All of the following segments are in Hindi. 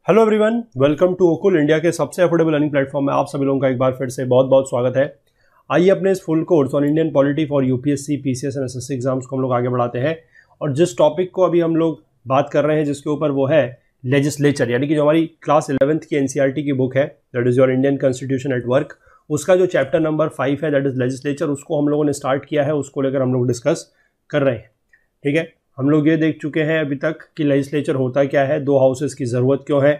हेलो एवरीवन, वेलकम टू ओकुल, इंडिया के सबसे अफोर्डेबल लर्निंग प्लेटफॉर्म में आप सभी लोगों का एक बार फिर से बहुत बहुत स्वागत है। आइए अपने इस full course on Indian polity for UPSC, PCS and SSC exams को हम लोग आगे बढ़ाते हैं। और जिस टॉपिक को अभी हम लोग बात कर रहे हैं जिसके ऊपर, वो है लेजिस्लेचर, यानी कि जो हमारी क्लास 11th की एनसीईआरटी की बुक है, that is your Indian constitution at work, उसका जो चैप्टर नंबर 5 है, दैट इज लेजिस्लेचर, उसको हम लोगों ने स्टार्ट किया है, उसको लेकर हम लोग डिस्कस कर रहे हैं। ठीक है, हम लोग ये देख चुके हैं अभी तक कि लेजिस्लेचर होता क्या है, दो हाउसेस की ज़रूरत क्यों है,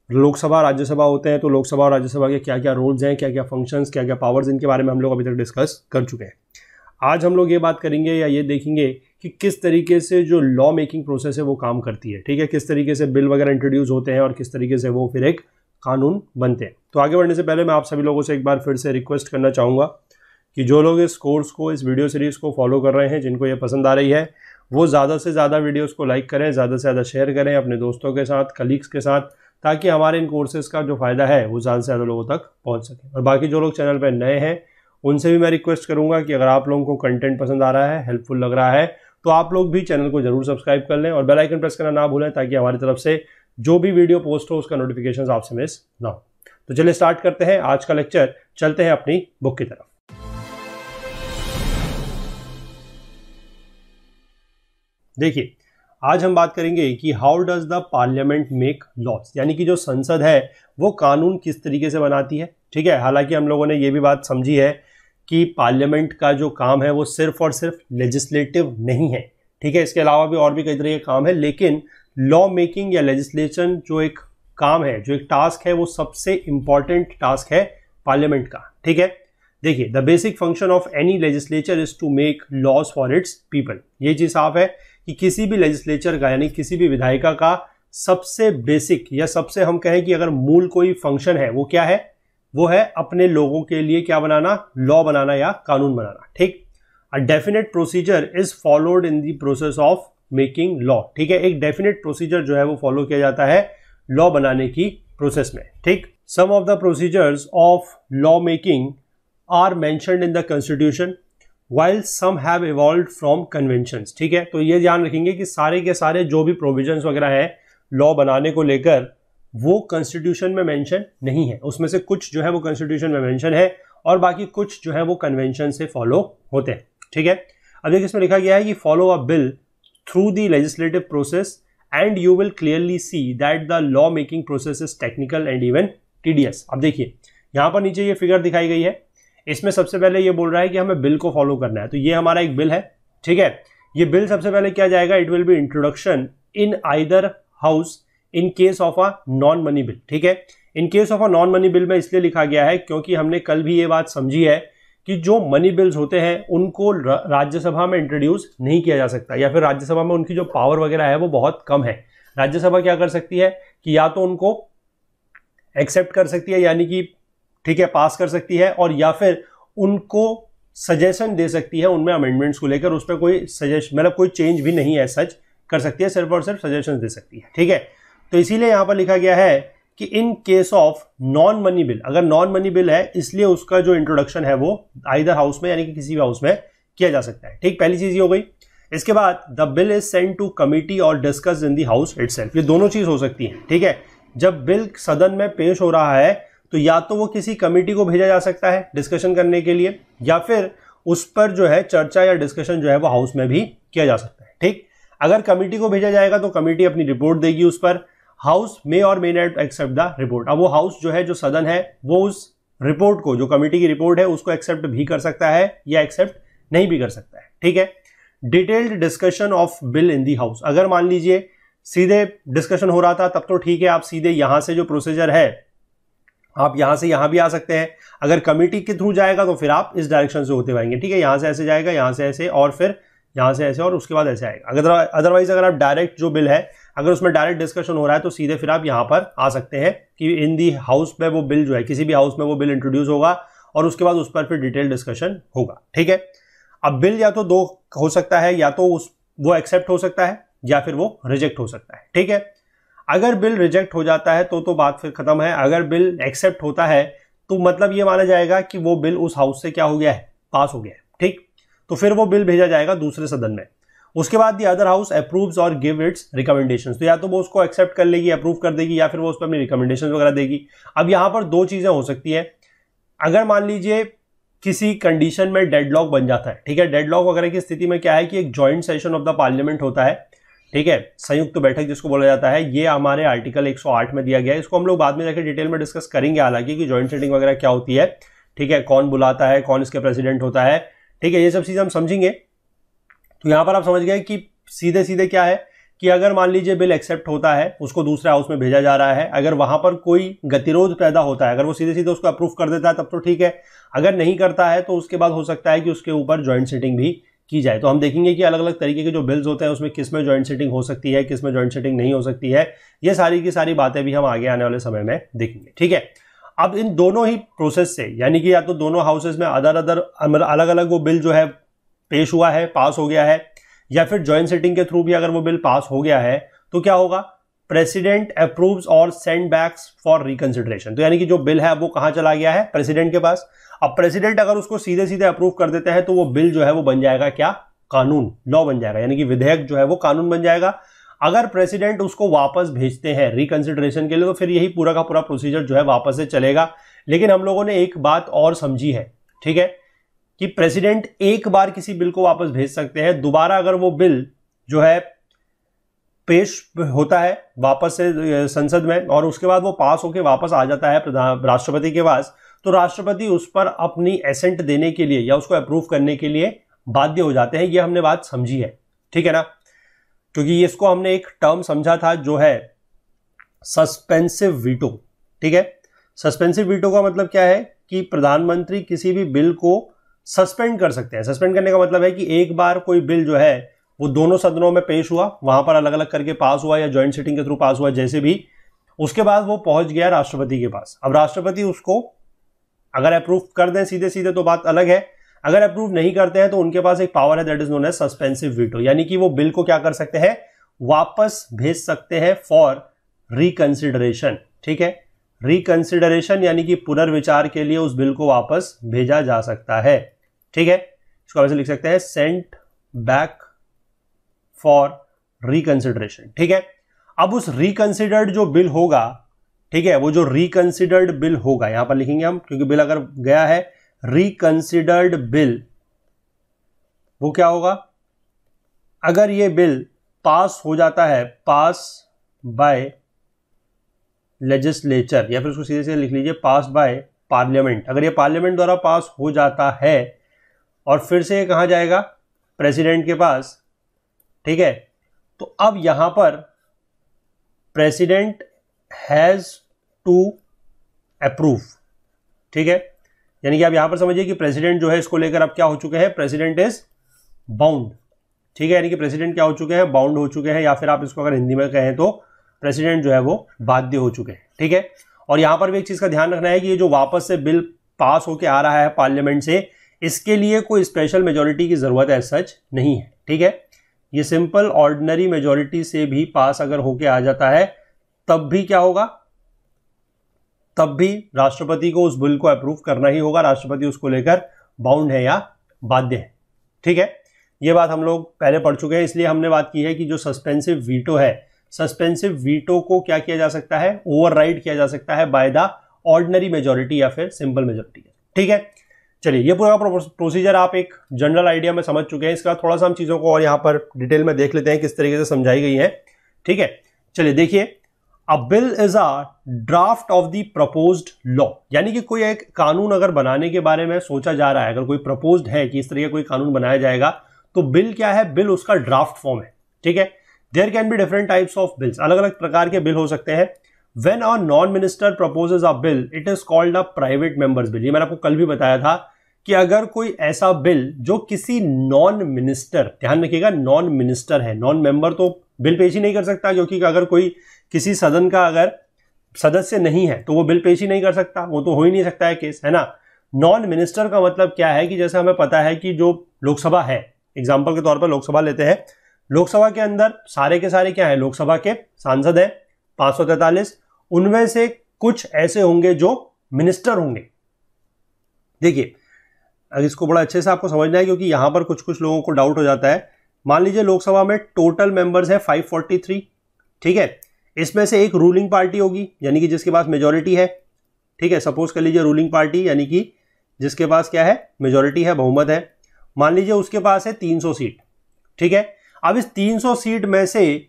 लोकसभा राज्यसभा होते हैं तो लोकसभा और राज्यसभा के क्या क्या रोल्स हैं, क्या क्या फंक्शंस, क्या क्या पावर्स, इनके बारे में हम लोग अभी तक डिस्कस कर चुके हैं। आज हम लोग ये बात करेंगे या ये देखेंगे कि किस तरीके से जो लॉ मेकिंग प्रोसेस है वो काम करती है। ठीक है, किस तरीके से बिल वगैरह इंट्रोड्यूस होते हैं और किस तरीके से वो फिर एक कानून बनते हैं। तो आगे बढ़ने से पहले मैं आप सभी लोगों से एक बार फिर से रिक्वेस्ट करना चाहूँगा कि जो लोग इस कोर्स को, इस वीडियो सीरीज़ को फॉलो कर रहे हैं, जिनको ये पसंद आ रही है, वो ज़्यादा से ज़्यादा वीडियोज़ को लाइक करें, ज़्यादा से ज़्यादा शेयर करें अपने दोस्तों के साथ, कलीग्स के साथ, ताकि हमारे इन कोर्सेज़ का जो फ़ायदा है वो ज़्यादा से ज़्यादा लोगों तक पहुंच सके। और बाकी जो लोग चैनल पर नए हैं उनसे भी मैं रिक्वेस्ट करूंगा कि अगर आप लोगों को कंटेंट पसंद आ रहा है, हेल्पफुल लग रहा है, तो आप लोग भी चैनल को जरूर सब्सक्राइब कर लें और बेल आइकन प्रेस करना ना भूलें, ताकि हमारी तरफ से जो भी वीडियो पोस्ट हो उसका नोटिफिकेशन आपसे मिस ना हो। तो चलिए स्टार्ट करते हैं आज का लेक्चर, चलते हैं अपनी बुक की तरफ। देखिए, आज हम बात करेंगे कि how does the parliament make laws, यानी कि जो संसद है वो कानून किस तरीके से बनाती है। ठीक है, हालांकि हम लोगों ने ये भी बात समझी है कि पार्लियामेंट का जो काम है वो सिर्फ और सिर्फ लेजिस्लेटिव नहीं है। ठीक है, इसके अलावा भी और भी कई तरह के काम है, लेकिन लॉ मेकिंग या लेजिस्लेशन जो एक काम है, जो एक टास्क है, वो सबसे इंपॉर्टेंट टास्क है पार्लियामेंट का। ठीक है, देखिए, the basic function of any legislature is to make laws for its people. ये चीज साफ है कि किसी भी लेजिस्लेचर का, यानी किसी भी विधायिका का सबसे बेसिक या सबसे, हम कहें कि अगर मूल कोई फंक्शन है, वो क्या है, वो है अपने लोगों के लिए क्या बनाना, लॉ बनाना या कानून बनाना। ठीक, a definite procedure is followed in the process of making law. ठीक है, एक डेफिनेट प्रोसीजर जो है वो फॉलो किया जाता है लॉ बनाने की प्रोसेस में। ठीक, some of the procedures of law making are mentioned in the constitution while some have evolved from conventions। ठीक है, तो ये ध्यान रखेंगे कि सारे के सारे जो भी प्रोविजंस वगैरह हैं लॉ बनाने को लेकर, वो कॉन्स्टिट्यूशन में मेंशन नहीं है। उसमें से कुछ जो है वो कॉन्स्टिट्यूशन में मेंशन है और बाकी कुछ जो है वो कन्वेंशन से फॉलो होते हैं। ठीक है, अब देखिए, इसमें लिखा गया है कि follow a bill through the legislative process and you will clearly see that the law making process is technical and even tedious. अब देखिए, यहां पर नीचे ये फिगर दिखाई गई है, इसमें सबसे पहले ये बोल रहा है कि हमें बिल को फॉलो करना है। तो ये हमारा एक बिल है। ठीक है, ये बिल सबसे पहले क्या जाएगा, it will be introduction in either house in case of a non money bill. ठीक है, in case of a non money bill में इसलिए लिखा गया है क्योंकि हमने कल भी ये बात समझी है कि जो मनी बिल्स होते हैं उनको राज्यसभा में इंट्रोड्यूस नहीं किया जा सकता, या फिर राज्यसभा में उनकी जो पावर वगैरह है वो बहुत कम है। राज्यसभा क्या कर सकती है कि या तो उनको एक्सेप्ट कर सकती है, यानी कि ठीक है पास कर सकती है, और या फिर उनको सजेशन दे सकती है उनमें अमेंडमेंट्स को लेकर, उस पर कोई सजेशन, मतलब कोई चेंज भी नहीं है सच कर सकती है, सिर्फ और सिर्फ सजेशन दे सकती है। ठीक है, तो इसीलिए यहां पर लिखा गया है कि in case of non money bill, अगर नॉन मनी बिल है इसलिए उसका जो इंट्रोडक्शन है वो आइदर हाउस में, यानी कि किसी भी हाउस में किया जा सकता है। ठीक, पहली चीज ये हो गई। इसके बाद the bill is send to committee और discuss in the house itself. ये दोनों चीज हो सकती है। ठीक है, जब बिल सदन में पेश हो रहा है तो या तो वो किसी कमेटी को भेजा जा सकता है डिस्कशन करने के लिए, या फिर उस पर जो है चर्चा या डिस्कशन जो है वो हाउस में भी किया जा सकता है। ठीक, अगर कमेटी को भेजा जाएगा तो कमेटी अपनी रिपोर्ट देगी उस पर, हाउस मे और may not accept the report. अब वो हाउस जो है, जो सदन है, वो उस रिपोर्ट को, जो कमेटी की रिपोर्ट है, उसको एक्सेप्ट भी कर सकता है या एक्सेप्ट नहीं भी कर सकता है। ठीक है, detailed discussion of bill in the house, अगर मान लीजिए सीधे डिस्कशन हो रहा था तब तो ठीक है, आप सीधे यहां से जो प्रोसीजर है आप यहां से यहां भी आ सकते हैं। अगर कमेटी के थ्रू जाएगा तो फिर आप इस डायरेक्शन से होते आएंगे। ठीक है, यहां से ऐसे जाएगा, यहां से ऐसे, और फिर यहां से ऐसे, और उसके बाद ऐसे आएगा। अदरवाइज अगर आप डायरेक्ट जो बिल है, अगर उसमें डायरेक्ट डिस्कशन हो रहा है तो सीधे फिर आप यहां पर आ सकते हैं कि इन दी हाउस में वो बिल जो है, किसी भी हाउस में वो बिल इंट्रोड्यूस होगा और उसके बाद उस पर फिर डिटेल डिस्कशन होगा। ठीक है, अब बिल या तो दो हो सकता है, या तो वो एक्सेप्ट हो सकता है या फिर वो रिजेक्ट हो सकता है। ठीक है, अगर बिल रिजेक्ट हो जाता है तो बात फिर खत्म है। अगर बिल एक्सेप्ट होता है तो मतलब ये माना जाएगा कि वो बिल उस हाउस से क्या हो गया है, पास हो गया है। ठीक, तो फिर वो बिल भेजा जाएगा दूसरे सदन में। उसके बाद दी अदर हाउस अप्रूव्स और गिव इट्स रिकमेंडेशंस, तो या तो वो उसको एक्सेप्ट कर लेगी, अप्रूव कर देगी, या फिर वो उस पर अपनी रिकमेंडेशन वगैरह देगी। अब यहां पर दो चीजें हो सकती है। अगर मान लीजिए किसी कंडीशन में डेडलॉक बन जाता है, ठीक है, डेडलॉक वगैरह की स्थिति में क्या है कि एक joint session of the parliament होता है, ठीक है, संयुक्त बैठक जिसको बोला जाता है, ये हमारे आर्टिकल 108 में दिया गया है। इसको हम लोग बाद में जाकर डिटेल में डिस्कस करेंगे हालांकि कि जॉइंट सेटिंग वगैरह क्या होती है, ठीक है, कौन बुलाता है, कौन इसके प्रेसिडेंट होता है, ठीक है, ये सब चीजें हम समझेंगे। तो यहां पर आप समझ गए कि सीधे सीधे क्या है कि अगर मान लीजिए बिल एक्सेप्ट होता है, उसको दूसरे हाउस में भेजा जा रहा है, अगर वहां पर कोई गतिरोध पैदा होता है, अगर वो सीधे सीधे उसको अप्रूव कर देता है तब तो ठीक है, अगर नहीं करता है तो उसके बाद हो सकता है कि उसके ऊपर जॉइंट सेटिंग भी की जाए। तो हम देखेंगे कि अलग अलग तरीके के जो बिल्स होते हैं उसमें किस में जॉइंट सेटिंग हो सकती है, किस में जॉइंट सेटिंग नहीं हो सकती है, ये सारी की सारी बातें भी हम आगे आने वाले समय में देखेंगे, ठीक है। अब इन दोनों ही प्रोसेस से, यानी कि या तो दोनों हाउसेज में अलग अलग वो बिल जो है पेश हुआ है, पास हो गया है, या फिर जॉइंट सेटिंग के थ्रू भी अगर वो बिल पास हो गया है तो क्या होगा, प्रेसिडेंट अप्रूव्स और सेंड बैक्स फॉर रिकंसिडरेशन। तो यानी कि जो बिल है वो कहां चला गया है, प्रेसिडेंट के पास। अब प्रेसिडेंट अगर उसको सीधे सीधे अप्रूव कर देते हैं तो वो बिल जो है वो बन जाएगा क्या, कानून, लॉ बन जाएगा, यानी कि विधेयक जो है वो कानून बन जाएगा। अगर प्रेसिडेंट उसको वापस भेजते हैं रिकंसिडरेशन के लिए तो फिर यही पूरा का पूरा प्रोसीजर जो है वापस से चलेगा। लेकिन हम लोगों ने एक बात और समझी है, ठीक है, कि प्रेसिडेंट एक बार किसी बिल को वापस भेज सकते हैं, दोबारा अगर वो बिल जो है पेश होता है वापस से संसद में और उसके बाद वो पास होकर वापस आ जाता है राष्ट्रपति के पास, तो राष्ट्रपति उस पर अपनी एसेंट देने के लिए या उसको अप्रूव करने के लिए बाध्य हो जाते हैं। ये हमने बात समझी है, ठीक है ना, क्योंकि इसको हमने एक टर्म समझा था जो है सस्पेंसिव वीटो, ठीक है। सस्पेंसिव वीटो का मतलब क्या है कि प्रधानमंत्री किसी भी बिल को सस्पेंड कर सकते हैं। सस्पेंड करने का मतलब है कि एक बार कोई बिल जो है वो दोनों सदनों में पेश हुआ, वहां पर अलग अलग करके पास हुआ या जॉइंट सिटिंग के थ्रू पास हुआ, जैसे भी, उसके बाद वो पहुंच गया राष्ट्रपति के पास। अब राष्ट्रपति उसको अगर अप्रूव कर दें सीधे सीधे तो बात अलग है, अगर अप्रूव नहीं करते हैं तो उनके पास एक पावर है that is known as suspensive veto, यानी कि वो बिल को क्या कर सकते हैं, वापस भेज सकते हैं फॉर रिकंसिडरेशन, ठीक है। रिकंसिडरेशन यानी कि पुनर्विचार के लिए उस बिल को वापस भेजा जा सकता है, ठीक है। इसको वैसे लिख सकते हैं सेंट बैक फॉर रिकंसिडरेशन, ठीक है। अब उस रिकंसिडर्ड जो बिल होगा, ठीक है, वो जो रिकंसिडर्ड बिल होगा यहां पर लिखेंगे हम, क्योंकि बिल अगर गया है रिकंसिडर्ड बिल, वो क्या होगा, अगर ये बिल पास हो जाता है, पास बाय लेजिस्लेचर, या फिर उसको सीधे सीधे लिख लीजिए पास बाय पार्लियामेंट, अगर ये पार्लियामेंट द्वारा पास हो जाता है और फिर से ये कहां जाएगा, प्रेसिडेंट के पास, ठीक है, तो अब यहां पर प्रेसिडेंट हैज टू अप्रूव, ठीक है। यानी कि आप यहां पर समझिए कि प्रेसिडेंट जो है इसको लेकर अब क्या हो चुके हैं, प्रेसिडेंट इज बाउंड, ठीक है, यानी कि प्रेसिडेंट क्या हो चुके हैं, बाउंड हो चुके हैं, या फिर आप इसको अगर हिंदी में कहें तो प्रेसिडेंट जो है वो बाध्य हो चुके हैं, ठीक है। और यहां पर भी एक चीज का ध्यान रखना है कि ये जो वापस से बिल पास होकर आ रहा है पार्लियामेंट से, इसके लिए कोई स्पेशल मेजोरिटी की जरूरत है सच नहीं है, ठीक है। ये सिंपल ऑर्डिनरी मेजोरिटी से भी पास अगर होके आ जाता है तब भी क्या होगा, तब भी राष्ट्रपति को उस बिल को अप्रूव करना ही होगा, राष्ट्रपति उसको लेकर बाउंड है या बाध्य है, ठीक है। ये बात हम लोग पहले पढ़ चुके हैं, इसलिए हमने बात की है कि जो सस्पेंसिव वीटो है, सस्पेंसिव वीटो को क्या किया जा सकता है, ओवरराइड किया जा सकता है बाय द ऑर्डिनरी मेजोरिटी या फिर सिंपल मेजोरिटी, ठीक है। चलिए, ये पूरा प्रोसीजर आप एक जनरल आइडिया में समझ चुके हैं। इसका थोड़ा सा हम चीजों को और यहां पर डिटेल में देख लेते हैं किस तरीके से समझाई गई है, ठीक है। चलिए देखिए, अ bill is a draft of the proposed law, यानी कि कोई एक कानून अगर बनाने के बारे में सोचा जा रहा है, अगर कोई प्रपोज्ड है कि इस तरीके कोई कानून बनाया जाएगा, तो बिल क्या है, बिल उसका ड्राफ्ट फॉर्म है, ठीक है। There can be different types of bills, अलग अलग प्रकार के बिल हो सकते हैं। When a non-minister proposes a bill, it is called a private member's bill। ये मैंने आपको कल भी बताया था कि अगर कोई ऐसा बिल जो किसी नॉन मिनिस्टर, ध्यान रखिएगा नॉन मिनिस्टर है, नॉन मेंबर तो बिल पेश ही नहीं कर सकता, क्योंकि अगर कोई किसी सदन का अगर सदस्य नहीं है तो वो बिल पेश ही नहीं कर सकता, वो तो हो ही नहीं सकता है केस, है ना। नॉन मिनिस्टर का मतलब क्या है कि जैसे हमें पता है कि जो लोकसभा है, एग्जाम्पल के तौर पर लोकसभा लेते हैं, लोकसभा के अंदर सारे के सारे क्या है, लोकसभा के सांसद है 543, उनमें से कुछ ऐसे होंगे जो मिनिस्टर होंगे। देखिए, अगर इसको बड़ा अच्छे से आपको समझना है, क्योंकि यहां पर कुछ कुछ लोगों को डाउट हो जाता है मान लीजिए लोकसभा में टोटल मेंबर्स है 543, ठीक है। इसमें से एक रूलिंग पार्टी होगी यानी कि जिसके पास मेजोरिटी है, ठीक है। सपोज कर लीजिए रूलिंग पार्टी यानी कि जिसके पास क्या है, मेजोरिटी है, बहुमत है। मान लीजिए उसके पास है 300 सीट, ठीक है। अब इस 300 सीट में से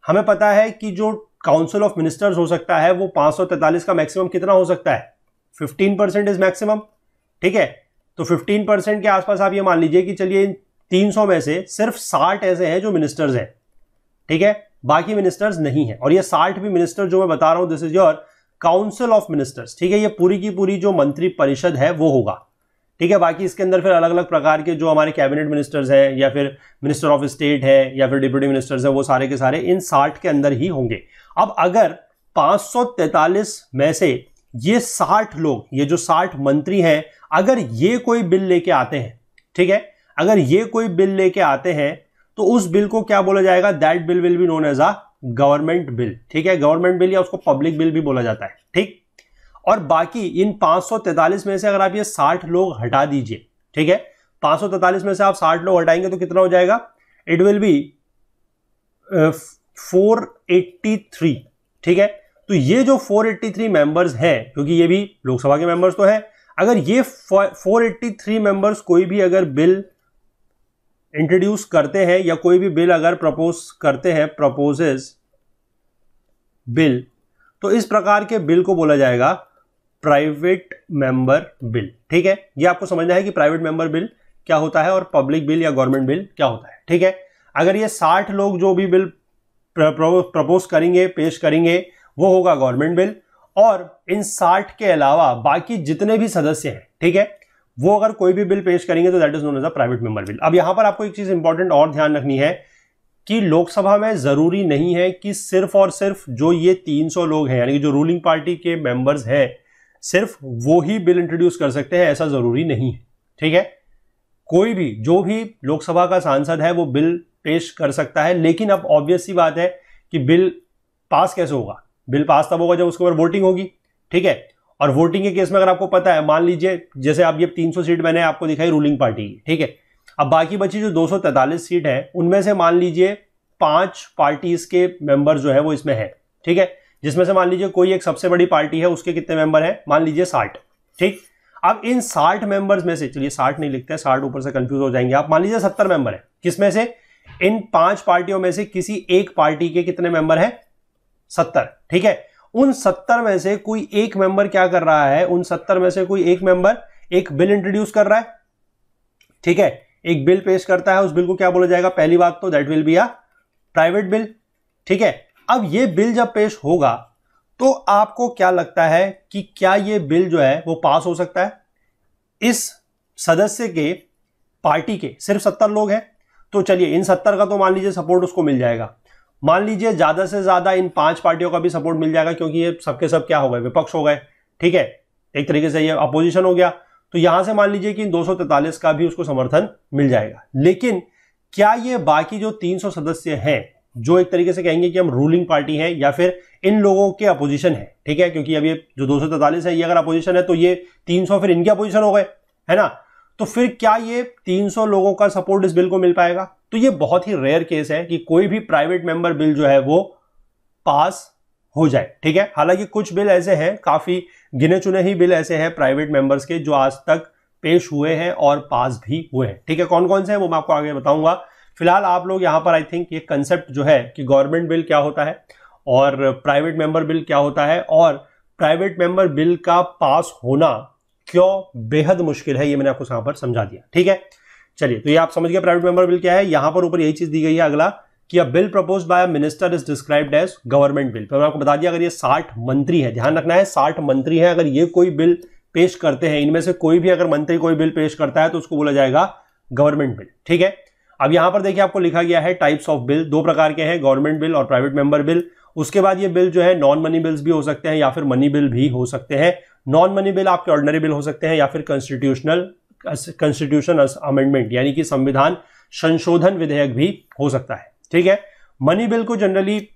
हमें पता है कि जो काउंसिल ऑफ मिनिस्टर्स हो सकता है वो 543 का मैक्सिमम कितना हो सकता है, 15% इज मैक्सिमम, ठीक है। तो 15% के आसपास आप ये मान लीजिए कि चलिए 300 में से सिर्फ 60 ऐसे हैं जो मिनिस्टर्स हैं, ठीक है, बाकी मिनिस्टर्स नहीं है। और ये 60 भी मिनिस्टर जो मैं बता रहा हूं this is your council of ministers, ठीक है। ये पूरी की पूरी जो मंत्री परिषद है वो होगा, ठीक है। बाकी इसके अंदर फिर अलग अलग प्रकार के जो हमारे कैबिनेट मिनिस्टर्स हैं या फिर मिनिस्टर ऑफ स्टेट है या फिर डिप्यूटी मिनिस्टर्स है, वो सारे के सारे इन 60 के अंदर ही होंगे। अब अगर 543 में से ये 60 लोग, ये जो 60 मंत्री हैं, अगर ये कोई बिल लेके आते हैं, ठीक है, अगर ये कोई बिल लेके आते हैं तो उस बिल को क्या बोला जाएगा, that bill will be known as a government bill, ठीक है। गवर्नमेंट बिल या उसको पब्लिक बिल भी बोला जाता है, ठीक। और बाकी इन 543 में से अगर आप ये 60 लोग हटा दीजिए, ठीक है, 543 में से आप 60 लोग हटाएंगे तो कितना हो जाएगा, इट विल बी 483, ठीक है। तो ये जो 483 मेंबर्स हैं, क्योंकि ये भी लोकसभा के मेंबर्स तो हैं, अगर ये 483 मेंबर्स कोई भी अगर बिल इंट्रोड्यूस करते हैं या कोई भी बिल अगर प्रपोज करते हैं, प्रपोजेस बिल, तो इस प्रकार के बिल को बोला जाएगा प्राइवेट मेंबर बिल, ठीक है। ये आपको समझना है कि प्राइवेट मेंबर बिल क्या होता है और पब्लिक बिल या गवर्नमेंट बिल क्या होता है, ठीक है। अगर ये 60 लोग जो भी बिल प्रपोज करेंगे, पेश करेंगे, वो होगा गवर्नमेंट बिल। और इन 60 के अलावा बाकी जितने भी सदस्य हैं, ठीक है, वो अगर कोई भी बिल पेश करेंगे तो that is known as a private member bill. अब यहां पर आपको एक चीज इंपॉर्टेंट और ध्यान रखनी है कि लोकसभा में जरूरी नहीं है कि सिर्फ और सिर्फ जो ये 300 लोग हैं यानी कि जो रूलिंग पार्टी के मेंबर्स हैं सिर्फ वो ही बिल इंट्रोड्यूस कर सकते हैं, ऐसा जरूरी नहीं है, ठीक है। कोई भी जो भी लोकसभा का सांसद है वो बिल पेश कर सकता है। लेकिन अब ऑब्वियस सी बात है कि बिल पास कैसे होगा, बिल पास तब होगा जब उसके ऊपर वोटिंग होगी, ठीक है। और वोटिंग के केस में अगर आपको पता है, मान लीजिए जैसे अब ये 300 सीट मैंने आपको दिखाई रूलिंग पार्टी की, ठीक है। अब बाकी बची जो 243 सीट है उनमें से मान लीजिए 5 पार्टीज के मेंबर जो है वो इसमें है, ठीक है, जिसमें से मान लीजिए कोई एक सबसे बड़ी पार्टी है, उसके कितने मेंबर हैं, मान लीजिए 60, ठीक। अब इन 60 मेंबर्स में से, चलिए 60 नहीं लिखते हैं, 60 ऊपर से कंफ्यूज हो जाएंगे आप, मान लीजिए 70 मेंबर है, किसमें से, इन 5 पार्टियों में से किसी एक पार्टी के कितने मेंबर हैं, 70, ठीक है। उन 70 में से कोई एक मेंबर क्या कर रहा है, उन 70 में से कोई एक मेंबर एक बिल इंट्रोड्यूस कर रहा है, ठीक है, एक बिल पेश करता है। उस बिल को क्या बोला जाएगा, पहली बात तो that will be a private bill, ठीक है। अब ये बिल जब पेश होगा तो आपको क्या लगता है कि क्या ये बिल जो है वो पास हो सकता है, इस सदस्य के पार्टी के सिर्फ 70 लोग हैं, तो चलिए इन 70 का तो मान लीजिए सपोर्ट उसको मिल जाएगा, मान लीजिए ज्यादा से ज्यादा इन 5 पार्टियों का भी सपोर्ट मिल जाएगा, क्योंकि ये सबके सब क्या हो गए, विपक्ष हो गए, ठीक है, एक तरीके से ये अपोजिशन हो गया। तो यहां से मान लीजिए कि इन 243 का भी उसको समर्थन मिल जाएगा। लेकिन क्या ये बाकी जो 300 सदस्य हैं जो एक तरीके से कहेंगे कि हम रूलिंग पार्टी हैं या फिर इन लोगों के अपोजिशन है, ठीक है, क्योंकि अब ये जो 243 है ये अगर अपोजिशन है तो ये 300 फिर इनके अपोजिशन हो गए, है ना। तो फिर क्या ये 300 लोगों का सपोर्ट इस बिल को मिल पाएगा, तो ये बहुत ही रेयर केस है कि कोई भी प्राइवेट मेंबर बिल जो है वो पास हो जाए, ठीक है। हालांकि कुछ बिल ऐसे हैं, काफी गिने चुने ही बिल ऐसे हैं प्राइवेट मेंबर्स के जो आज तक पेश हुए हैं और पास भी हुए हैं, ठीक है। कौन कौन से हैं वो मैं आपको आगे बताऊंगा। फिलहाल आप लोग यहां पर आई थिंक ये कंसेप्ट जो है कि गवर्नमेंट बिल क्या होता है और प्राइवेट मेंबर बिल क्या होता है और प्राइवेट मेंबर बिल का पास होना क्यों बेहद मुश्किल है, ये मैंने आपको यहां पर समझा दिया, ठीक है। चलिए, तो ये आप समझ गए प्राइवेट मेंबर बिल क्या है। यहां पर ऊपर यही चीज दी गई है अगला कि a bill proposed by a minister is described as government bill. तो मैंने आपको बता दिया अगर ये 60 मंत्री है, ध्यान रखना है 60 मंत्री है, अगर ये कोई बिल पेश करते हैं, इनमें से कोई भी अगर मंत्री कोई बिल पेश करता है तो उसको बोला जाएगा गवर्नमेंट बिल, ठीक है। अब यहां पर देखिए आपको लिखा गया है टाइप्स ऑफ बिल, 2 प्रकार के हैं, गवर्नमेंट बिल और प्राइवेट मेंबर बिल। उसके बाद ये बिल जो है नॉन मनी बिल्स भी हो सकते हैं या फिर मनी बिल भी हो सकते हैं। नॉन मनी बिल आपके ऑर्डिनरी बिल हो सकते हैं या फिर कॉन्स्टिट्यूशन अमेंडमेंट यानी कि संविधान संशोधन विधेयक भी हो सकता है, ठीक है। मनी बिल को जनरली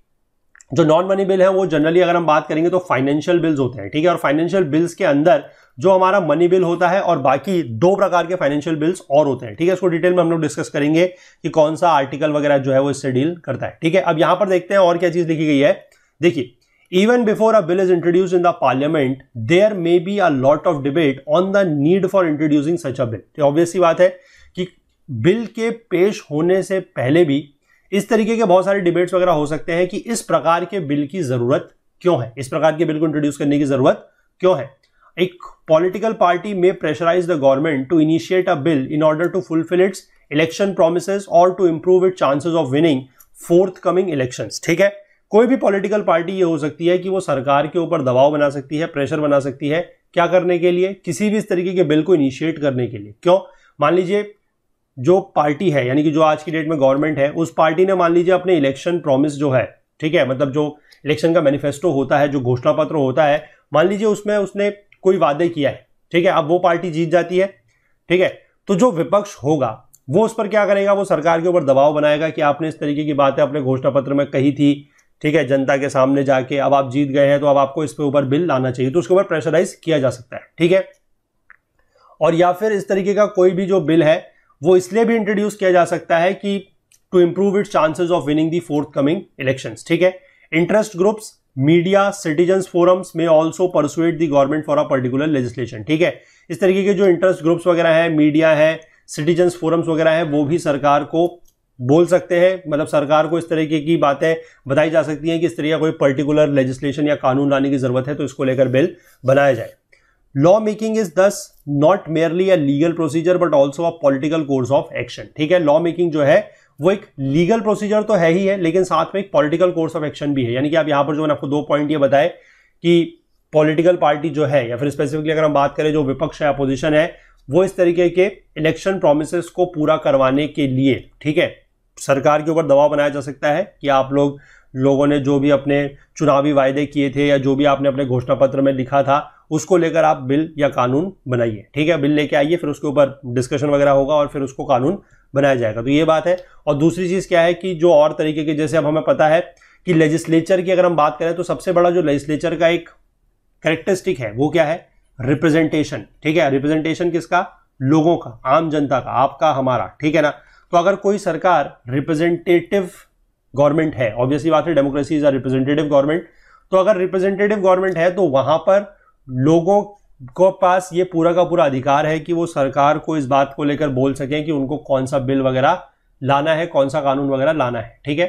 जो नॉन मनी बिल है वो जनरली अगर हम बात करेंगे तो फाइनेंशियल बिल्स होते हैं, ठीक है। और फाइनेंशियल बिल्स के अंदर जो हमारा मनी बिल होता है और बाकी दो प्रकार के फाइनेंशियल बिल्स और होते हैं, ठीक है। इसको डिटेल में हम लोग डिस्कस करेंगे कि कौन सा आर्टिकल वगैरह जो है वो इससे डील करता है, ठीक है। अब यहां पर देखते हैं और क्या चीज लिखी गई है। देखिए, even before a bill is introduced in the parliament there may be a lot of debate on the need for introducing such a bill। तो ऑब्वियस सी बात है कि बिल के पेश होने से पहले भी इस तरीके के बहुत सारे डिबेट्स वगैरह हो सकते हैं कि इस प्रकार के बिल की जरूरत क्यों है, इस प्रकार के बिल को इंट्रोड्यूस करने की जरूरत क्यों है। एक political party may pressurize the government to initiate a bill in order to fulfil its election promises और to improve its chances of winning forthcoming elections, ठीक है। कोई भी पॉलिटिकल पार्टी ये हो सकती है कि वो सरकार के ऊपर दबाव बना सकती है, प्रेशर बना सकती है, क्या करने के लिए, किसी भी इस तरीके के बिल को इनिशिएट करने के लिए। क्यों? मान लीजिए जो पार्टी है, यानी कि जो आज की डेट में गवर्नमेंट है, उस पार्टी ने मान लीजिए अपने इलेक्शन प्रॉमिस जो है, ठीक है, मतलब जो इलेक्शन का मैनिफेस्टो होता है, जो घोषणा पत्र होता है, मान लीजिए उसमें उसने कोई वादे किया है, ठीक है। अब वो पार्टी जीत जाती है, ठीक है, तो जो विपक्ष होगा वो उस पर क्या करेगा, वो सरकार के ऊपर दबाव बनाएगा कि आपने इस तरीके की बातें अपने घोषणा पत्र में कही थी, ठीक है, जनता के सामने जाके, अब आप जीत गए हैं तो अब आपको इस पे ऊपर बिल लाना चाहिए, तो उसके ऊपर प्रेशराइज किया जा सकता है, ठीक है। और या फिर इस तरीके का कोई भी जो बिल है वो इसलिए भी इंट्रोड्यूस किया जा सकता है कि to improve its chances of winning the forthcoming elections, ठीक है। Interest groups, media, citizens forums may also persuade the government for a particular legislation, ठीक है। इस तरीके के जो इंटरेस्ट ग्रुप्स वगैरह है, मीडिया है, सिटीजन्स फोरम्स वगैरह है, वो भी सरकार को बोल सकते हैं, मतलब सरकार को इस तरीके की बातें बताई जा सकती हैं कि इस तरह का कोई पर्टिकुलर लेजिस्लेशन या कानून लाने की जरूरत है तो इसको लेकर बिल बनाया जाए। लॉ मेकिंग इज दस not merely a legal procedure but also a political course of action, ठीक है। लॉ मेकिंग जो है वो एक लीगल प्रोसीजर तो है ही है, लेकिन साथ में एक पॉलिटिकल कोर्स ऑफ एक्शन भी है। यानी कि आप यहां पर जो मैंने आपको दो पॉइंट ये बताए कि पॉलिटिकल पार्टी जो है, या फिर स्पेसिफिकली अगर हम बात करें जो विपक्ष है, अपोजिशन है, वो इस तरीके के इलेक्शन प्रोमिसेस को पूरा करवाने के लिए, ठीक है, सरकार के ऊपर दबाव बनाया जा सकता है कि आप लोगों ने जो भी अपने चुनावी वायदे किए थे या जो भी आपने अपने घोषणा पत्र में लिखा था उसको लेकर आप बिल या कानून बनाइए, ठीक है। बिल लेके आइए, फिर उसके ऊपर डिस्कशन वगैरह होगा और फिर उसको कानून बनाया जाएगा, तो ये बात है। और दूसरी चीज क्या है कि जो और तरीके के, जैसे अब हमें पता है कि लेजिस्लेचर की अगर हम बात करें तो सबसे बड़ा जो लेजिस्लेचर का एक कैरेक्टरिस्टिक है वो क्या है, रिप्रेजेंटेशन, ठीक है। रिप्रेजेंटेशन किसका, लोगों का, आम जनता का, आपका, हमारा, ठीक है ना। तो अगर कोई सरकार रिप्रेजेंटेटिव गवर्नमेंट है, ऑब्वियसली बात है, democracy is a representative government, तो अगर रिप्रेजेंटेटिव गवर्नमेंट है तो वहां पर लोगों को पास ये पूरा का पूरा अधिकार है कि वो सरकार को इस बात को लेकर बोल सकें कि उनको कौन सा बिल वगैरह लाना है, कौन सा कानून वगैरह लाना है, ठीक है।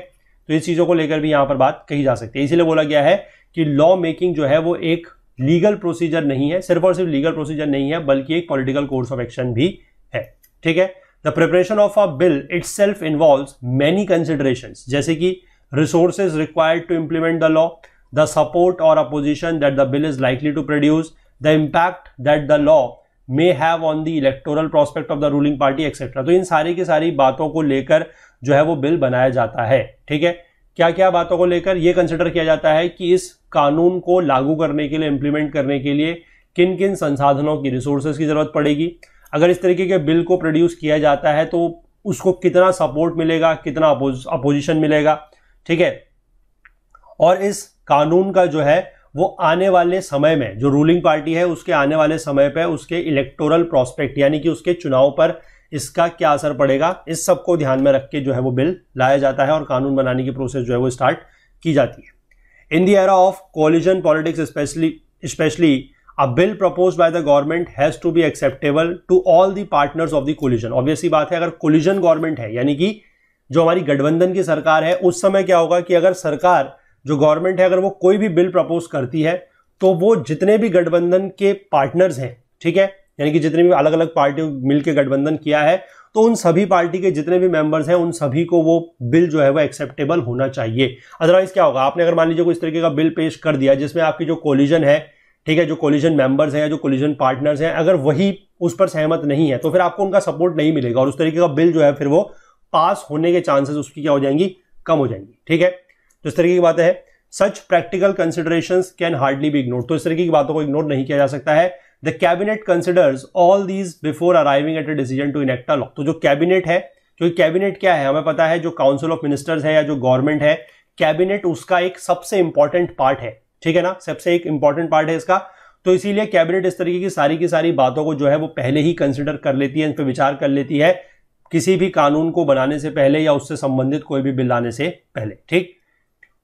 तो इस चीजों को लेकर भी यहां पर बात कही जा सकती है। इसीलिए बोला गया है कि लॉ मेकिंग जो है वो एक लीगल प्रोसीजर नहीं है, सिर्फ और सिर्फ लीगल प्रोसीजर नहीं है, बल्कि एक पॉलिटिकल कोर्स ऑफ एक्शन भी है, ठीक है। The preparation of a bill itself involves many considerations, जैसे कि resources required to implement the law, the support और opposition that the bill is likely to produce, the impact that the law may have on the electoral prospect of the ruling party etcetera. तो इन सारी की सारी बातों को लेकर जो है वो बिल बनाया जाता है, ठीक है। क्या क्या बातों को लेकर ये कंसिडर किया जाता है कि इस कानून को लागू करने के लिए, इंप्लीमेंट करने के लिए किन किन संसाधनों की, रिसोर्सेज की जरूरत पड़ेगी। अगर इस तरीके के बिल को प्रोड्यूस किया जाता है तो उसको कितना सपोर्ट मिलेगा, कितना अपोजिशन मिलेगा, ठीक है। और इस कानून का जो है वो आने वाले समय में, जो रूलिंग पार्टी है उसके आने वाले समय पे उसके इलेक्टोरल प्रोस्पेक्ट, यानी कि उसके चुनाव पर इसका क्या असर पड़ेगा, इस सब को ध्यान में रख के जो है वो बिल लाया जाता है और कानून बनाने की प्रोसेस जो है वो स्टार्ट की जाती है। In the era of collision politics specially a bill proposed by the government has to be acceptable to all the partners of the coalition। Obviously बात है, अगर कोलिजन गवर्नमेंट है, यानी कि जो हमारी गठबंधन की सरकार है, उस समय क्या होगा कि अगर सरकार, जो गवर्नमेंट है, अगर वो कोई भी बिल प्रपोज करती है तो वो जितने भी गठबंधन के पार्टनर्स हैं, ठीक है, यानी कि जितने भी अलग अलग पार्टियों मिलकर गठबंधन किया है, तो उन सभी पार्टी के जितने भी मेंबर्स हैं उन सभी को वो बिल जो है वो एक्सेप्टेबल होना चाहिए। अदरवाइज क्या होगा, आपने अगर मान लीजिए कोई इस तरीके का बिल पेश कर दिया जिसमें आपकी जो कोलिजन है, ठीक है, जो कोलिजन मेंबर्स हैं या जो कोलिजन पार्टनर्स हैं, अगर वही उस पर सहमत नहीं है तो फिर आपको उनका सपोर्ट नहीं मिलेगा और उस तरीके का बिल जो है फिर वो पास होने के चांसेस उसकी क्या हो जाएंगी, कम हो जाएंगी, ठीक है। तो इस तरीके की बातें हैं। Such practical considerations can hardly be ignored, तो इस तरीके की बातों को इग्नोर नहीं किया जा सकता है। The cabinet considers all these before arriving at a decision to enact a law. तो जो कैबिनेट है, क्योंकि कैबिनेट क्या है, हमें पता है जो काउंसिल ऑफ मिनिस्टर्स है या जो गवर्नमेंट है, कैबिनेट उसका एक सबसे इंपॉर्टेंट पार्ट है, ठीक है ना, सबसे एक इंपॉर्टेंट पार्ट है इसका। तो इसीलिए कैबिनेट इस तरीके की सारी बातों को जो है वो पहले ही कंसिडर कर लेती है, इन पर विचार कर लेती है किसी भी कानून को बनाने से पहले या उससे संबंधित कोई भी बिल लाने से पहले, ठीक।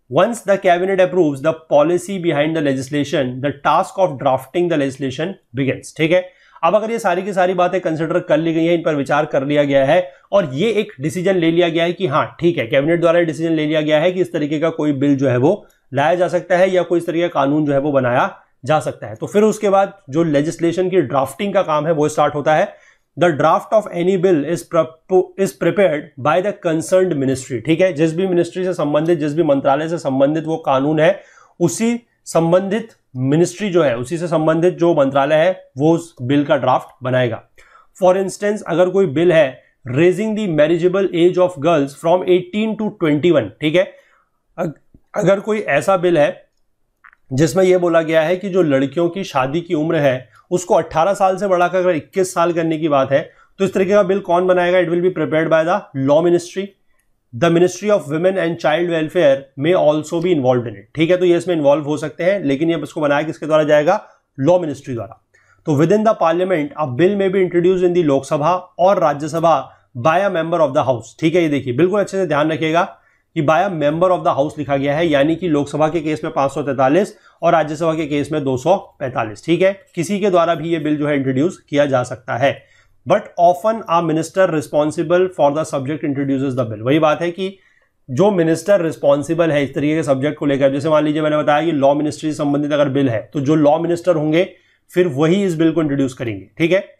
Once the cabinet approves the policy behind the legislation, the task of drafting the legislation begins, ठीक है। अब अगर ये सारी की सारी बातें कंसिडर कर ली गई है, इन पर विचार कर लिया गया है और ये एक डिसीजन ले लिया गया है कि हाँ ठीक है, कैबिनेट द्वारा डिसीजन ले लिया गया है कि इस तरीके का कोई बिल जो है वो लाया जा सकता है या कोई इस तरीके का कानून जो है वो बनाया जा सकता है, तो फिर उसके बाद जो लेजिस्लेशन की ड्राफ्टिंग का काम है वो स्टार्ट होता है। The draft of any bill is prepared by the concerned ministry, ठीक है। जिस भी मिनिस्ट्री से संबंधित, जिस भी मंत्रालय से संबंधित वो कानून है, उसी संबंधित मिनिस्ट्री जो है, उसी से संबंधित जो मंत्रालय है वो उस बिल का ड्राफ्ट बनाएगा। फॉर इंस्टेंस, अगर कोई बिल है raising the marriageable age of girls from 18 to 21, ठीक है, अगर कोई ऐसा बिल है जिसमें यह बोला गया है कि जो लड़कियों की शादी की उम्र है उसको 18 साल से बढ़ाकर अगर 21 साल करने की बात है, तो इस तरीके का बिल कौन बनाएगा? It will be prepared by the law ministry. The ministry of women and child welfare में ऑल्सो भी इन्वॉल्व इन इट, ठीक है। तो ये इसमें इन्वॉल्व हो सकते हैं, लेकिन ये इसको बनाया किसके द्वारा जाएगा? लॉ मिनिस्ट्री द्वारा। तो within the parliament a bill may be introduce in the Lok Sabha और Rajya Sabha by a member of the house, ठीक है। ये देखिए बिल्कुल अच्छे से ध्यान रखिएगा कि by a member of the house लिखा गया है, यानी कि लोकसभा के केस में 543 और राज्यसभा के केस में 245, ठीक है। किसी के द्वारा भी ये बिल जो है इंट्रोड्यूस किया जा सकता है, but often a minister responsible for the subject introduces the bill. वही बात है कि जो मिनिस्टर रिस्पॉन्सिबल है इस तरीके के सब्जेक्ट को लेकर, जैसे मान लीजिए मैंने बताया कि लॉ मिनिस्ट्री से संबंधित अगर बिल है तो जो लॉ मिनिस्टर होंगे फिर वही इस बिल को इंट्रोड्यूस करेंगे, ठीक है।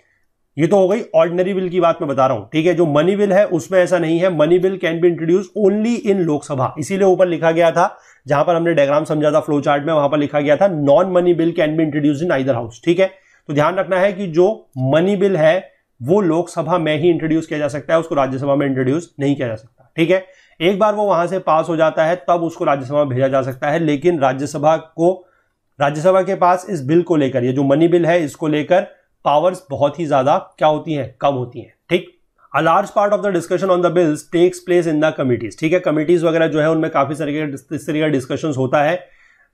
ये तो हो गई ऑर्डिनरी बिल की बात मैं बता रहा हूं, ठीक है। जो मनी बिल है उसमें ऐसा नहीं है, money bill can be introduce only in Lok Sabha. इसीलिए ऊपर लिखा गया था, जहां पर हमने डायग्राम समझा था फ्लो चार्ट में, वहां पर लिखा गया था non money bill can be introduce in either house, ठीक है। तो ध्यान रखना है कि जो मनी बिल है वो लोकसभा में ही इंट्रोड्यूस किया जा सकता है, उसको राज्यसभा में इंट्रोड्यूस नहीं किया जा सकता, ठीक है। एक बार वो वहां से पास हो जाता है तब उसको राज्यसभा में भेजा जा सकता है, लेकिन राज्यसभा के पास इस बिल को लेकर, ये जो मनी बिल है इसको लेकर पावर्स बहुत ही ज्यादा क्या होती हैं? कम होती हैं, ठीक। A large part of the discussion on the bills takes place in the committees, ठीक है। कमिटीज वगैरह जो है उनमें काफी इस तरीके का डिस्कशन होता है।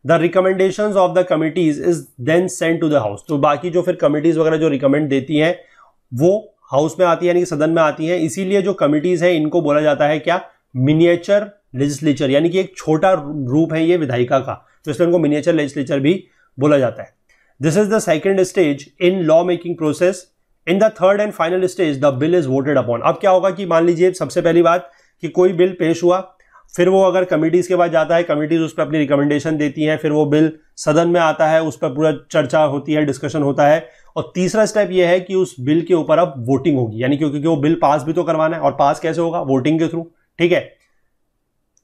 The recommendations of the committees is then sent to the house. तो बाकी जो फिर कमिटीज वगैरह जो रिकमेंड देती हैं वो हाउस में आती है, यानी कि सदन में आती है। इसीलिए जो कमिटीज है इनको बोला जाता है क्या? मिनिएचर लेजिस्लेचर, यानी कि एक छोटा रूप है ये विधायिका का, तो इसलिए उनको मिनिएचर लेजिस्लेचर भी बोला जाता है। This is the second stage in law making process. In the third and final stage, the bill is voted upon. अब क्या होगा कि मान लीजिए सबसे पहली बात कि कोई बिल पेश हुआ, फिर वो अगर कमिटीज के पास जाता है, कमिटीज उस पर अपनी रिकमेंडेशन देती हैं, फिर वो बिल सदन में आता है, उस पर पूरा चर्चा होती है, डिस्कशन होता है, और तीसरा स्टेप ये है कि उस बिल के ऊपर अब वोटिंग होगी, यानी क्योंकि वो बिल पास भी तो करवाना है, और पास कैसे होगा? वोटिंग के थ्रू, ठीक है।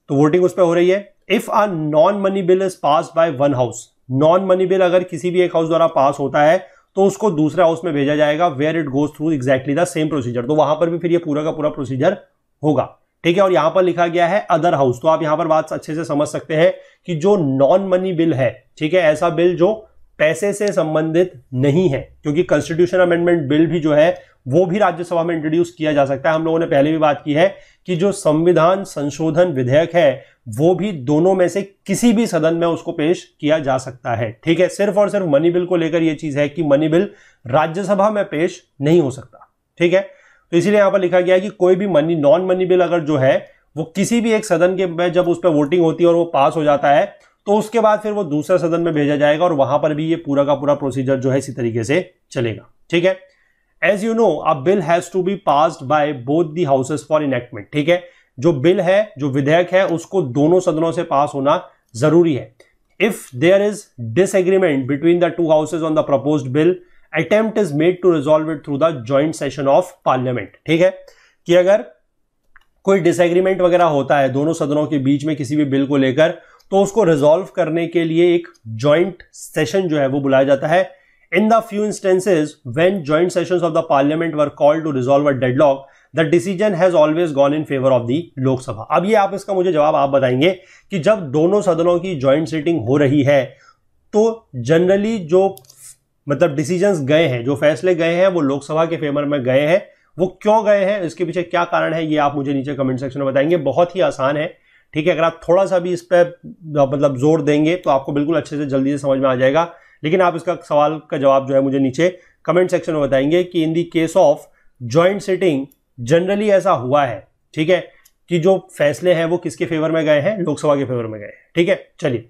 तो वोटिंग उस पर हो रही है। If a non money bill is pass by one house, non money bill अगर किसी भी एक हाउस द्वारा पास होता है तो उसको दूसरे हाउस में भेजा जाएगा, where it goes through exactly the same procedure. तो वहां पर भी फिर ये पूरा का पूरा प्रोसीजर होगा, ठीक है। और यहां पर लिखा गया है अदर हाउस, तो आप यहां पर बात अच्छे से समझ सकते हैं कि जो नॉन मनी बिल है, ठीक है, ऐसा बिल जो पैसे से संबंधित नहीं है, क्योंकि कॉन्स्टिट्यूशन अमेंडमेंट बिल भी जो है वो भी राज्यसभा में इंट्रोड्यूस किया जा सकता है। हम लोगों ने पहले भी बात की है कि जो संविधान संशोधन विधेयक है वो भी दोनों में से किसी भी सदन में उसको पेश किया जा सकता है, ठीक है। सिर्फ और सिर्फ मनी बिल को लेकर ये चीज है कि मनी बिल राज्यसभा में पेश नहीं हो सकता, ठीक है। तो इसीलिए यहां पर लिखा गया है कि कोई भी नॉन मनी बिल अगर जो है वो किसी भी एक सदन के में जब उस पर वोटिंग होती है और वो पास हो जाता है तो उसके बाद फिर वो दूसरे सदन में भेजा जाएगा और वहां पर भी ये पूरा का पूरा प्रोसीजर जो है इसी तरीके से चलेगा, ठीक है। As you know a bill has to be passed by both the houses for enactment, ठीक है। जो बिल है, जो विधेयक है, उसको दोनों सदनों से पास होना जरूरी है। If there is disagreement between the two houses on the proposed bill, attempt is made to resolve it through the joint session of parliament, ठीक है। कि अगर कोई डिसएग्रीमेंट वगैरह होता है दोनों सदनों के बीच में किसी भी बिल को लेकर, तो उसको रिजॉल्व करने के लिए एक जॉइंट सेशन जो है वो बुलाया जाता है। In the few instances when joint sessions of the parliament were called to resolve a deadlock, the decision has always gone in favor of the लोक सभा। अब ये आप इसका मुझे जवाब आप बताएंगे कि जब दोनों सदनों की जॉइंट सीटिंग हो रही है तो जनरली जो मतलब डिसीजंस गए हैं, जो फैसले गए हैं वो लोकसभा के फेवर में गए हैं। वो क्यों गए हैं, इसके पीछे क्या कारण है, ये आप मुझे नीचे कमेंट सेक्शन में बताएंगे। बहुत ही आसान है, ठीक है, अगर आप थोड़ा सा भी इस पर मतलब जोर देंगे तो आपको बिल्कुल अच्छे से जल्दी से समझ में आ जाएगा। लेकिन आप इसका सवाल का जवाब जो है मुझे नीचे कमेंट सेक्शन में बताएंगे कि in the case of joint sitting generally ऐसा हुआ है, ठीक है, कि जो फैसले हैं वो किसके फेवर में गए हैं, लोकसभा के फेवर में गए हैं। ठीक है, चलिए,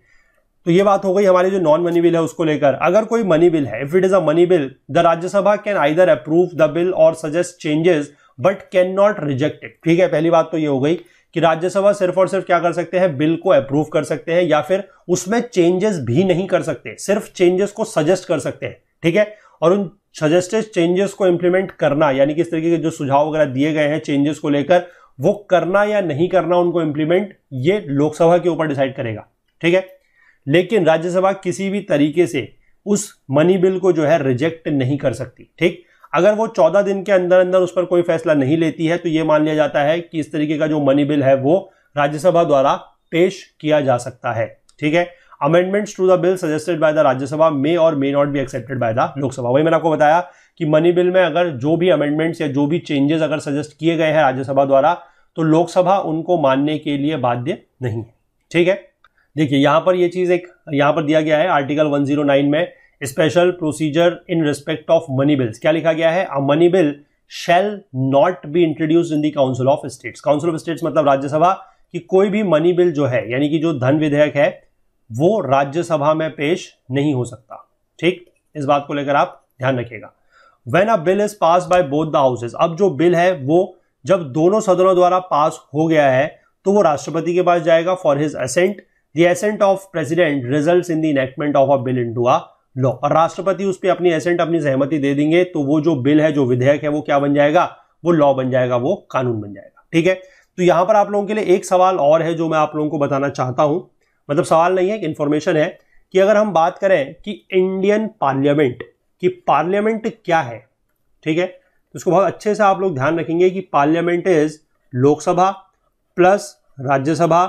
तो ये बात हो गई हमारी जो नॉन मनी बिल है उसको लेकर। अगर कोई मनी बिल है, if it is a money bill, the Rajya Sabha can either approve the bill और suggest changes but can not reject it. ठीक है, पहली बात तो ये हो गई कि राज्यसभा सिर्फ और सिर्फ क्या कर सकते हैं, बिल को अप्रूव कर सकते हैं या फिर उसमें चेंजेस भी नहीं कर सकते, सिर्फ चेंजेस को सजेस्ट कर सकते हैं। ठीक है, और उन सजेस्टेड चेंजेस को इंप्लीमेंट करना, यानी कि इस तरीके के जो सुझाव वगैरह दिए गए हैं चेंजेस को लेकर, वो करना या नहीं करना उनको इंप्लीमेंट, ये लोकसभा के ऊपर डिसाइड करेगा। ठीक है, लेकिन राज्यसभा किसी भी तरीके से उस मनी बिल को जो है रिजेक्ट नहीं कर सकती। ठीक, अगर वो 14 दिन के अंदर अंदर उस पर कोई फैसला नहीं लेती है तो यह मान लिया जाता है कि इस तरीके का जो मनी बिल है वो राज्यसभा द्वारा पेश किया जा सकता है। ठीक है, amendments to the bill suggested by the Rajya Sabha may और may not be accepted by the Lok Sabha. वही मैंने आपको बताया कि मनी बिल में अगर जो भी अमेंडमेंट्स या जो भी चेंजेस अगर सजेस्ट किए गए हैं राज्यसभा द्वारा तो लोकसभा उनको मानने के लिए बाध्य नहीं है। ठीक है, देखिए यहां पर यह चीज एक यहां पर दिया गया है आर्टिकल 109 में, special procedure in respect of money bills. क्या लिखा गया है, अ money bill shall not be introduced in the council of states. Council of states मतलब राज्यसभा की कोई भी मनी बिल जो है, यानी कि जो धन विधेयक है, वो राज्यसभा में पेश नहीं हो सकता। ठीक, इस बात को लेकर आप ध्यान रखिएगा। When a bill is pass bye both the houses, अब जो बिल है वो जब दोनों सदनों द्वारा पास हो गया है तो वो राष्ट्रपति के पास जाएगा for his assent. The assent of president results in the enactment of a bill into a law. और राष्ट्रपति उस पर अपनी असेंट, अपनी सहमति दे देंगे तो वो जो बिल है, जो विधेयक है, वो क्या बन जाएगा, वो लॉ बन जाएगा, वो कानून बन जाएगा। ठीक है, तो यहां पर आप लोगों के लिए एक सवाल और है जो मैं आप लोगों को बताना चाहता हूं, मतलब सवाल नहीं है, एक इंफॉर्मेशन है कि अगर हम बात करें कि इंडियन पार्लियामेंट की पार्लियामेंट क्या है, ठीक है, तो इसको बहुत अच्छे से आप लोग ध्यान रखेंगे कि parliament is Lok Sabha plus Rajya Sabha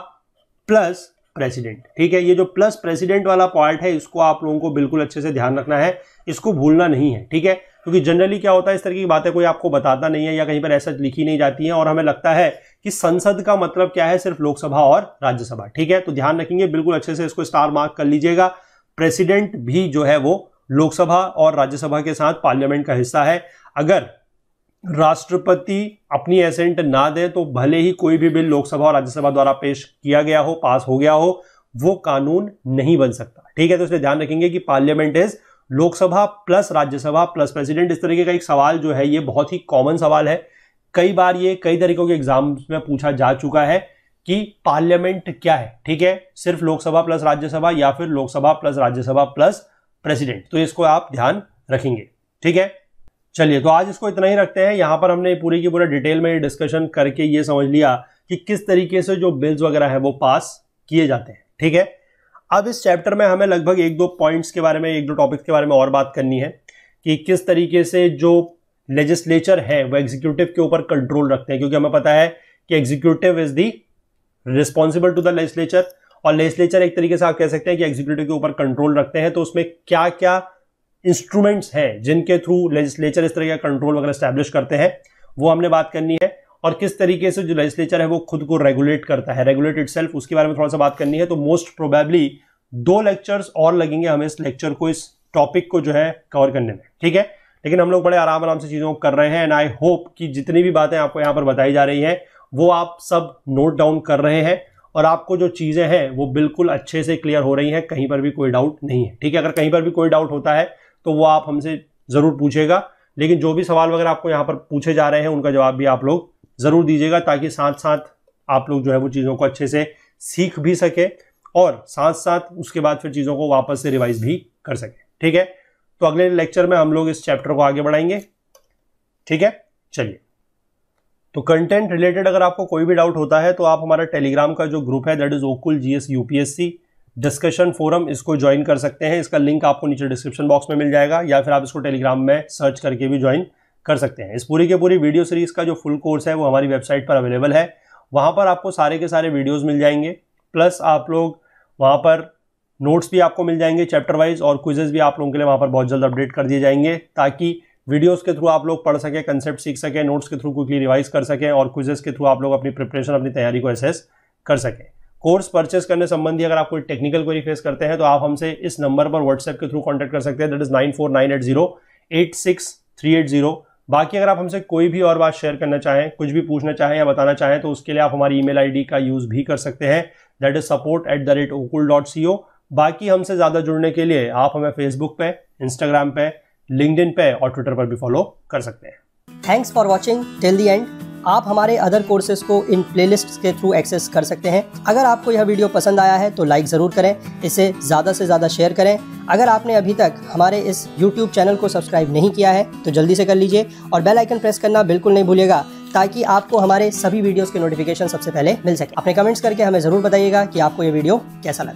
plus president. ठीक है, ये जो प्लस प्रेसिडेंट वाला पॉइंट है इसको आप लोगों को बिल्कुल अच्छे से ध्यान रखना है, इसको भूलना नहीं है। ठीक है, क्योंकि जनरली क्या होता है, इस तरह की बातें कोई आपको बताता नहीं है या कहीं पर ऐसा लिखी नहीं जाती है और हमें लगता है कि संसद का मतलब क्या है, सिर्फ लोकसभा और राज्यसभा। ठीक है, तो ध्यान रखेंगे, बिल्कुल अच्छे से इसको स्टार मार्क कर लीजिएगा। प्रेसिडेंट भी जो है वो लोकसभा और राज्यसभा के साथ पार्लियामेंट का हिस्सा है। अगर राष्ट्रपति अपनी एसेंट ना दे तो भले ही कोई भी बिल लोकसभा और राज्यसभा द्वारा पेश किया गया हो, पास हो गया हो, वो कानून नहीं बन सकता। ठीक है, तो इसलिए ध्यान रखेंगे कि parliament is Lok Sabha plus Rajya Sabha plus president. इस तरीके का एक सवाल जो है ये बहुत ही कॉमन सवाल है, कई बार ये कई तरीकों के एग्जाम्स में पूछा जा चुका है कि पार्लियामेंट क्या है। ठीक है, सिर्फ लोकसभा प्लस राज्यसभा या फिर Lok Sabha plus Rajya Sabha plus president, तो इसको आप ध्यान रखेंगे। ठीक है, चलिए, तो आज इसको इतना ही रखते हैं। यहां पर हमने पूरी की पूरा डिटेल में डिस्कशन करके ये समझ लिया कि किस तरीके से जो बिल्स वगैरह है वो पास किए जाते हैं। ठीक है, अब इस चैप्टर में हमें लगभग एक दो पॉइंट्स के बारे में, एक दो टॉपिक्स के बारे में और बात करनी है कि किस तरीके से जो लेजिस्लेचर है वो एग्जीक्यूटिव के ऊपर कंट्रोल रखते हैं, क्योंकि हमें पता है कि executive is the responsible to the legislature और लेजिस्लेचर एक तरीके से आप कह सकते हैं कि एग्जीक्यूटिव के ऊपर कंट्रोल रखते हैं। तो उसमें क्या क्या इंस्ट्रूमेंट्स हैं जिनके थ्रू लेजिस्लेचर इस तरह का कंट्रोल वगैरह एस्टैब्लिश करते हैं, वो हमने बात करनी है। और किस तरीके से जो लेजिस्लेचर है वो खुद को रेगुलेट करता है, रेगुलेट इटसेल्फ, उसके बारे में थोड़ा सा बात करनी है। तो मोस्ट प्रोबेबली 2 लेक्चर्स और लगेंगे हमें इस लेक्चर को, इस टॉपिक को जो है कवर करने में। ठीक है, लेकिन हम लोग बड़े आराम से चीजों को कर रहे हैं एंड आई होप कि जितनी भी बातें आपको यहां पर बताई जा रही हैं वो आप सब नोट डाउन कर रहे हैं और आपको जो चीजें हैं वो बिल्कुल अच्छे से क्लियर हो रही हैं, कहीं पर भी कोई डाउट नहीं है। ठीक है, अगर कहीं पर भी कोई डाउट होता है तो वो आप हमसे जरूर पूछेगा, लेकिन जो भी सवाल वगैरह आपको यहां पर पूछे जा रहे हैं उनका जवाब भी आप लोग जरूर दीजिएगा, ताकि साथ साथ आप लोग जो है वो चीजों को अच्छे से सीख भी सके और साथ साथ उसके बाद फिर चीजों को वापस से रिवाइज भी कर सके। ठीक है, तो अगले लेक्चर में हम लोग इस चैप्टर को आगे बढ़ाएंगे। ठीक है, चलिए, तो कंटेंट रिलेटेड अगर आपको कोई भी डाउट होता है तो आप हमारा टेलीग्राम का जो ग्रुप है दैट इज ओकुल जीएस यूपीएससी डिस्कशन फोरम, इसको ज्वाइन कर सकते हैं। इसका लिंक आपको नीचे डिस्क्रिप्शन बॉक्स में मिल जाएगा या फिर आप इसको टेलीग्राम में सर्च करके भी ज्वाइन कर सकते हैं। इस पूरी के पूरी वीडियो सीरीज का जो फुल कोर्स है वो हमारी वेबसाइट पर अवेलेबल है, वहां पर आपको सारे के सारे वीडियोस मिल जाएंगे, प्लस आप लोग वहां पर नोट्स भी आपको मिल जाएंगे चैप्टर वाइज और क्विजेस भी आप लोगों के लिए वहां पर बहुत जल्द अपडेट कर दिए जाएंगे, ताकि वीडियोस के थ्रू आप लोग पढ़ सकें, कंसेप्ट सीख सकें, नोट्स के थ्रू क्विकली रिवाइज कर सकें और क्विजेस के थ्रू आप लोग अपनी प्रिपरेशन, अपनी तैयारी को एसेस कर सकें। कोर्स परचेस करने संबंधी अगर आप कोई टेक्निकल क्वेरी फेस करते हैं तो आप हमसे इस नंबर पर व्हाट्सएप के थ्रू कांटेक्ट कर सकते हैं, दैट इज 9498086380। बाकी अगर आप हमसे कोई भी और बात शेयर करना चाहें, कुछ भी पूछना चाहें या बताना चाहें तो उसके लिए आप हमारी ईमेल आईडी का यूज भी कर सकते हैं, दैट इज support@okul.co। बाकी हमसे ज्यादा जुड़ने के लिए आप हमें फेसबुक पे, इंस्टाग्राम पे, लिंक्डइन पे और ट्विटर पर भी फॉलो कर सकते हैं। Thanks for watching till the end. आप हमारे अदर कोर्सेज को इन प्लेलिस्ट्स के थ्रू एक्सेस कर सकते हैं। अगर आपको यह वीडियो पसंद आया है तो लाइक ज़रूर करें, इसे ज़्यादा से ज़्यादा शेयर करें। अगर आपने अभी तक हमारे इस YouTube चैनल को सब्सक्राइब नहीं किया है तो जल्दी से कर लीजिए और बेल आइकन प्रेस करना बिल्कुल नहीं भूलिएगा, ताकि आपको हमारे सभी वीडियोज़ के नोटिफिकेशन सबसे पहले मिल सके। अपने कमेंट्स करके हमें ज़रूर बताइएगा कि आपको ये वीडियो कैसा लगा।